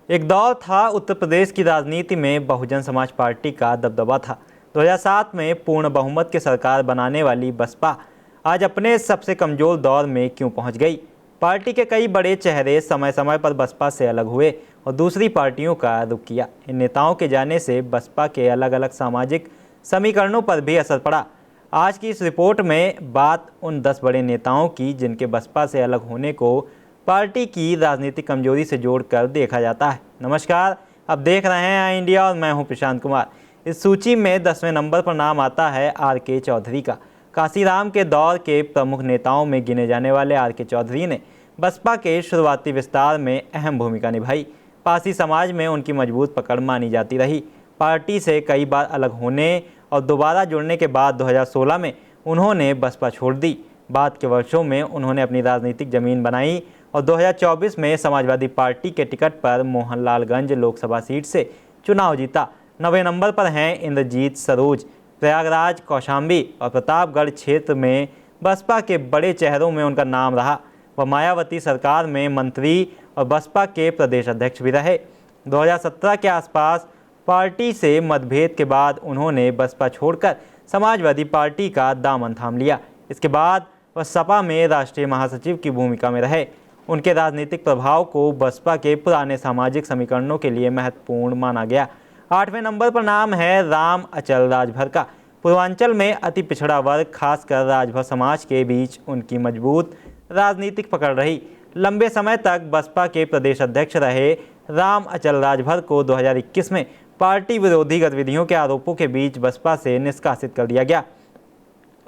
एक दौर था उत्तर प्रदेश की राजनीति में बहुजन समाज पार्टी का दबदबा था। 2007 में पूर्ण बहुमत की सरकार बनाने वाली बसपा आज अपने सबसे कमजोर दौर में क्यों पहुंच गई। पार्टी के कई बड़े चेहरे समय समय पर बसपा से अलग हुए और दूसरी पार्टियों का रुख किया। इन नेताओं के जाने से बसपा के अलग अलग सामाजिक समीकरणों पर भी असर पड़ा। आज की इस रिपोर्ट में बात उन 10 बड़े नेताओं की जिनके बसपा से अलग होने को पार्टी की राजनीतिक कमजोरी से जोड़कर देखा जाता है। नमस्कार, आप देख रहे हैं आई इंडिया और मैं हूं प्रशांत कुमार। इस सूची में 10वें नंबर पर नाम आता है आर.के. चौधरी का। काशीराम के दौर के प्रमुख नेताओं में गिने जाने वाले आर.के. चौधरी ने बसपा के शुरुआती विस्तार में अहम भूमिका निभाई। पारसी समाज में उनकी मजबूत पकड़ मानी जाती रही। पार्टी से कई बार अलग होने और दोबारा जुड़ने के बाद 2016 में उन्होंने बसपा छोड़ दी। बाद के वर्षों में उन्होंने अपनी राजनीतिक जमीन बनाई और 2024 में समाजवादी पार्टी के टिकट पर मोहनलालगंज लोकसभा सीट से चुनाव जीता। 9वें नंबर पर हैं इंद्रजीत सरोज। प्रयागराज, कौशाम्बी और प्रतापगढ़ क्षेत्र में बसपा के बड़े चेहरों में उनका नाम रहा। वह मायावती सरकार में मंत्री और बसपा के प्रदेश अध्यक्ष भी रहे। 2017 के आसपास पार्टी से मतभेद के बाद उन्होंने बसपा छोड़कर समाजवादी पार्टी का दामन थाम लिया। इसके बाद वह सपा में राष्ट्रीय महासचिव की भूमिका में रहे। उनके राजनीतिक प्रभाव को बसपा के पुराने सामाजिक समीकरणों के लिए महत्वपूर्ण माना गया। 8वें नंबर पर नाम है राम अचल राजभर का। पूर्वांचल में अति पिछड़ा वर्ग खासकर राजभर समाज के बीच उनकी मजबूत राजनीतिक पकड़ रही। लंबे समय तक बसपा के प्रदेश अध्यक्ष रहे राम अचल राजभर को 2021 में पार्टी विरोधी गतिविधियों के आरोपों के बीच बसपा से निष्कासित कर दिया गया।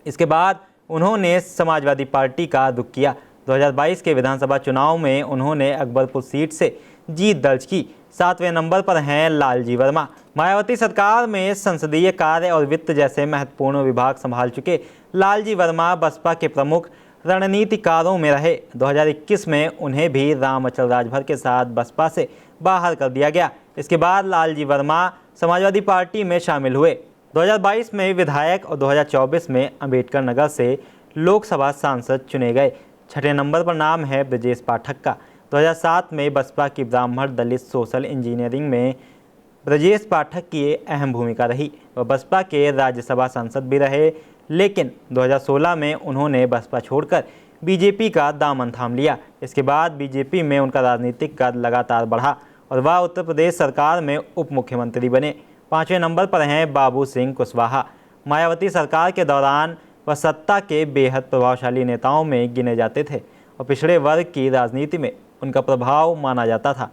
इसके बाद उन्होंने समाजवादी पार्टी का रुख किया। 2022 के विधानसभा चुनाव में उन्होंने अकबरपुर सीट से जीत दर्ज की। 7वें नंबर पर हैं लालजी वर्मा। मायावती सरकार में संसदीय कार्य और वित्त जैसे महत्वपूर्ण विभाग संभाल चुके लालजी वर्मा बसपा के प्रमुख रणनीतिकारों में रहे। 2021 में उन्हें भी राम अचल राजभर के साथ बसपा से बाहर कर दिया गया। इसके बाद लालजी वर्मा समाजवादी पार्टी में शामिल हुए। 2022 में विधायक और 2024 में अंबेडकर नगर से लोकसभा सांसद चुने गए। 6ठे नंबर पर नाम है ब्रजेश पाठक का। 2007 में बसपा की ब्राह्मण दलित सोशल इंजीनियरिंग में ब्रजेश पाठक की अहम भूमिका रही। वह बसपा के राज्यसभा सांसद भी रहे, लेकिन 2016 में उन्होंने बसपा छोड़कर बीजेपी का दामन थाम लिया। इसके बाद बीजेपी में उनका राजनीतिक कद लगातार बढ़ा और वह उत्तर प्रदेश सरकार में उप मुख्यमंत्री बने। 5वें नंबर पर हैं बाबू सिंह कुशवाहा। मायावती सरकार के दौरान वह सत्ता के बेहद प्रभावशाली नेताओं में गिने जाते थे और पिछड़े वर्ग की राजनीति में उनका प्रभाव माना जाता था।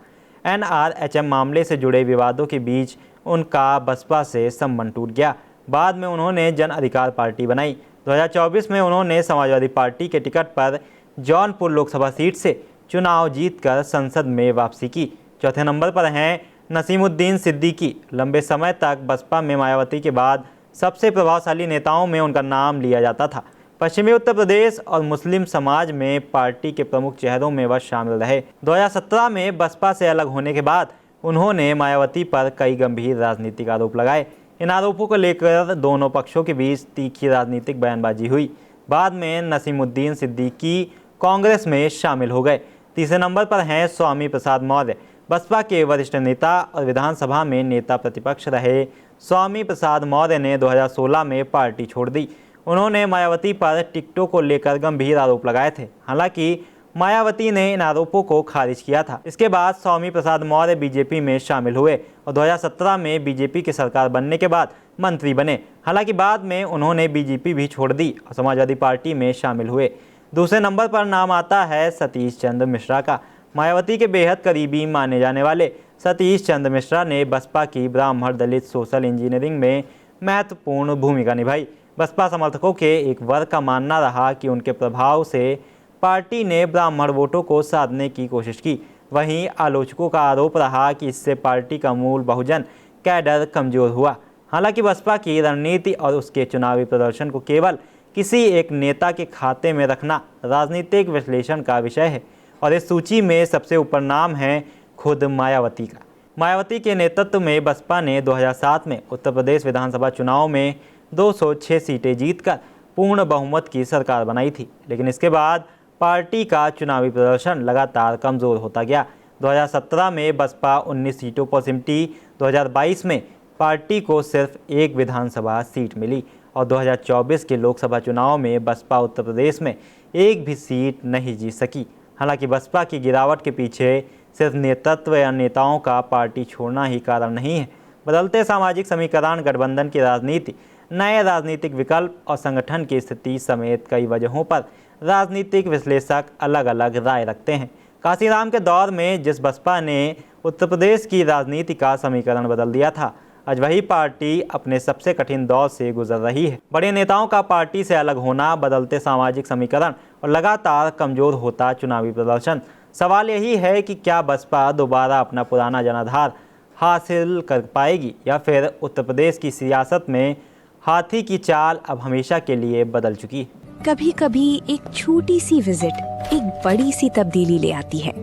NRHM मामले से जुड़े विवादों के बीच उनका बसपा से संबंध टूट गया। बाद में उन्होंने जन अधिकार पार्टी बनाई। 2024 में उन्होंने समाजवादी पार्टी के टिकट पर जौनपुर लोकसभा सीट से चुनाव जीतकर संसद में वापसी की। 4थे नंबर पर हैं नसीमुद्दीन सिद्दीकी। लंबे समय तक बसपा में मायावती के बाद सबसे प्रभावशाली नेताओं में उनका नाम लिया जाता था। पश्चिमी उत्तर प्रदेश और मुस्लिम समाज में पार्टी के प्रमुख चेहरों में वह शामिल रहे। 2017 में बसपा से अलग होने के बाद उन्होंने मायावती पर कई गंभीर राजनीतिक आरोप लगाए। इन आरोपों को लेकर दोनों पक्षों के बीच तीखी राजनीतिक बयानबाजी हुई। बाद में नसीमुद्दीन सिद्दीकी कांग्रेस में शामिल हो गए। 3रे नंबर पर हैं स्वामी प्रसाद मौर्य। बसपा के वरिष्ठ नेता और विधानसभा में नेता प्रतिपक्ष रहे स्वामी प्रसाद मौर्य ने 2016 में पार्टी छोड़ दी। उन्होंने मायावती पर टिकटों को लेकर गंभीर आरोप लगाए थे। हालांकि मायावती ने इन आरोपों को खारिज किया था। इसके बाद स्वामी प्रसाद मौर्य बीजेपी में शामिल हुए और 2017 में बीजेपी की सरकार बनने के बाद मंत्री बने। हालांकि बाद में उन्होंने बीजेपी भी छोड़ दी और समाजवादी पार्टी में शामिल हुए। दूसरे नंबर पर नाम आता है सतीश चंद्र मिश्रा का। मायावती के बेहद करीबी माने जाने वाले सतीश चंद्र मिश्रा ने बसपा की ब्राह्मण दलित सोशल इंजीनियरिंग में महत्वपूर्ण भूमिका निभाई। बसपा समर्थकों के एक वर्ग का मानना रहा कि उनके प्रभाव से पार्टी ने ब्राह्मण वोटों को साधने की कोशिश की। वहीं आलोचकों का आरोप रहा कि इससे पार्टी का मूल बहुजन कैडर कमजोर हुआ। हालांकि बसपा की रणनीति और उसके चुनावी प्रदर्शन को केवल किसी एक नेता के खाते में रखना राजनीतिक विश्लेषण का विषय है और इस सूची में सबसे ऊपर नाम है खुद मायावती का। मायावती के नेतृत्व में बसपा ने 2007 में उत्तर प्रदेश विधानसभा चुनाव में 206 सीटें जीतकर पूर्ण बहुमत की सरकार बनाई थी, लेकिन इसके बाद पार्टी का चुनावी प्रदर्शन लगातार कमजोर होता गया। 2017 में बसपा 19 सीटों पर सिमटी। 2022 में पार्टी को सिर्फ एक विधानसभा सीट मिली और 2024 के लोकसभा चुनाव में बसपा उत्तर प्रदेश में एक भी सीट नहीं जीत सकी। हालांकि बसपा की गिरावट के पीछे सिर्फ नेतृत्व या नेताओं का पार्टी छोड़ना ही कारण नहीं है। बदलते सामाजिक समीकरण, गठबंधन की राजनीति, नए राजनीतिक विकल्प और संगठन की स्थिति समेत कई वजहों पर राजनीतिक विश्लेषक अलग अलग राय रखते हैं। काशीराम के दौर में जिस बसपा ने उत्तर प्रदेश की राजनीति का समीकरण बदल दिया था, आज वही पार्टी अपने सबसे कठिन दौर से गुजर रही है। बड़े नेताओं का पार्टी से अलग होना, बदलते सामाजिक समीकरण और लगातार कमजोर होता चुनावी प्रदर्शन। सवाल यही है कि क्या बसपा दोबारा अपना पुराना जनाधार हासिल कर पाएगी या फिर उत्तर प्रदेश की सियासत में हाथी की चाल अब हमेशा के लिए बदल चुकी है। कभी कभी एक छोटी सी विजिट एक बड़ी सी तब्दीली ले आती है,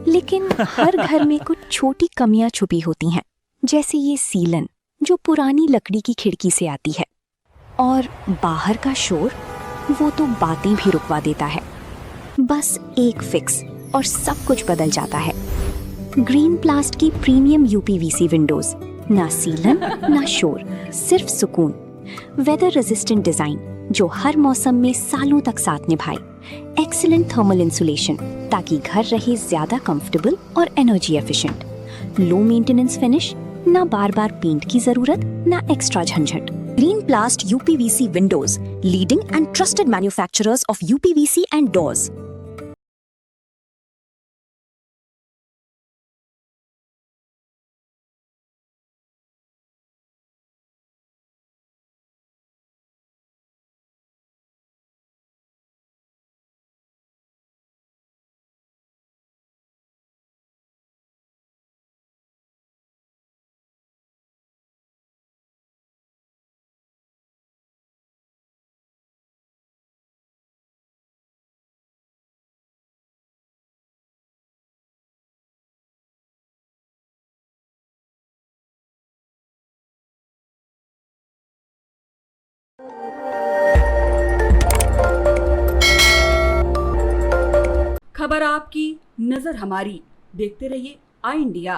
लेकिन हर घर में कुछ छोटी कमियां छुपी होती हैं, जैसे ये सीलन जो पुरानी लकड़ी की खिड़की से आती है, और बाहर का शोर वो तो बातें भी रुकवा देता है। बस एक फिक्स और सब कुछ बदल जाता है। ग्रीन प्लास्ट की प्रीमियम यूपीवीसी विंडोज, ना सीलन ना शोर, सिर्फ सुकून। वेदर रेजिस्टेंट डिजाइन जो हर मौसम में सालों तक साथ निभाए। एक्सीलेंट थर्मल इंसुलेशन ताकि घर रहे ज्यादा कंफर्टेबल और energy efficient. Low maintenance finish, ना बार बार पेंट की जरूरत, ना एक्स्ट्रा झंझट। Green प्लास्ट UPVC Windows, leading and trusted manufacturers of UPVC and doors. खबर आपकी, नजर हमारी। देखते रहिए आई इंडिया।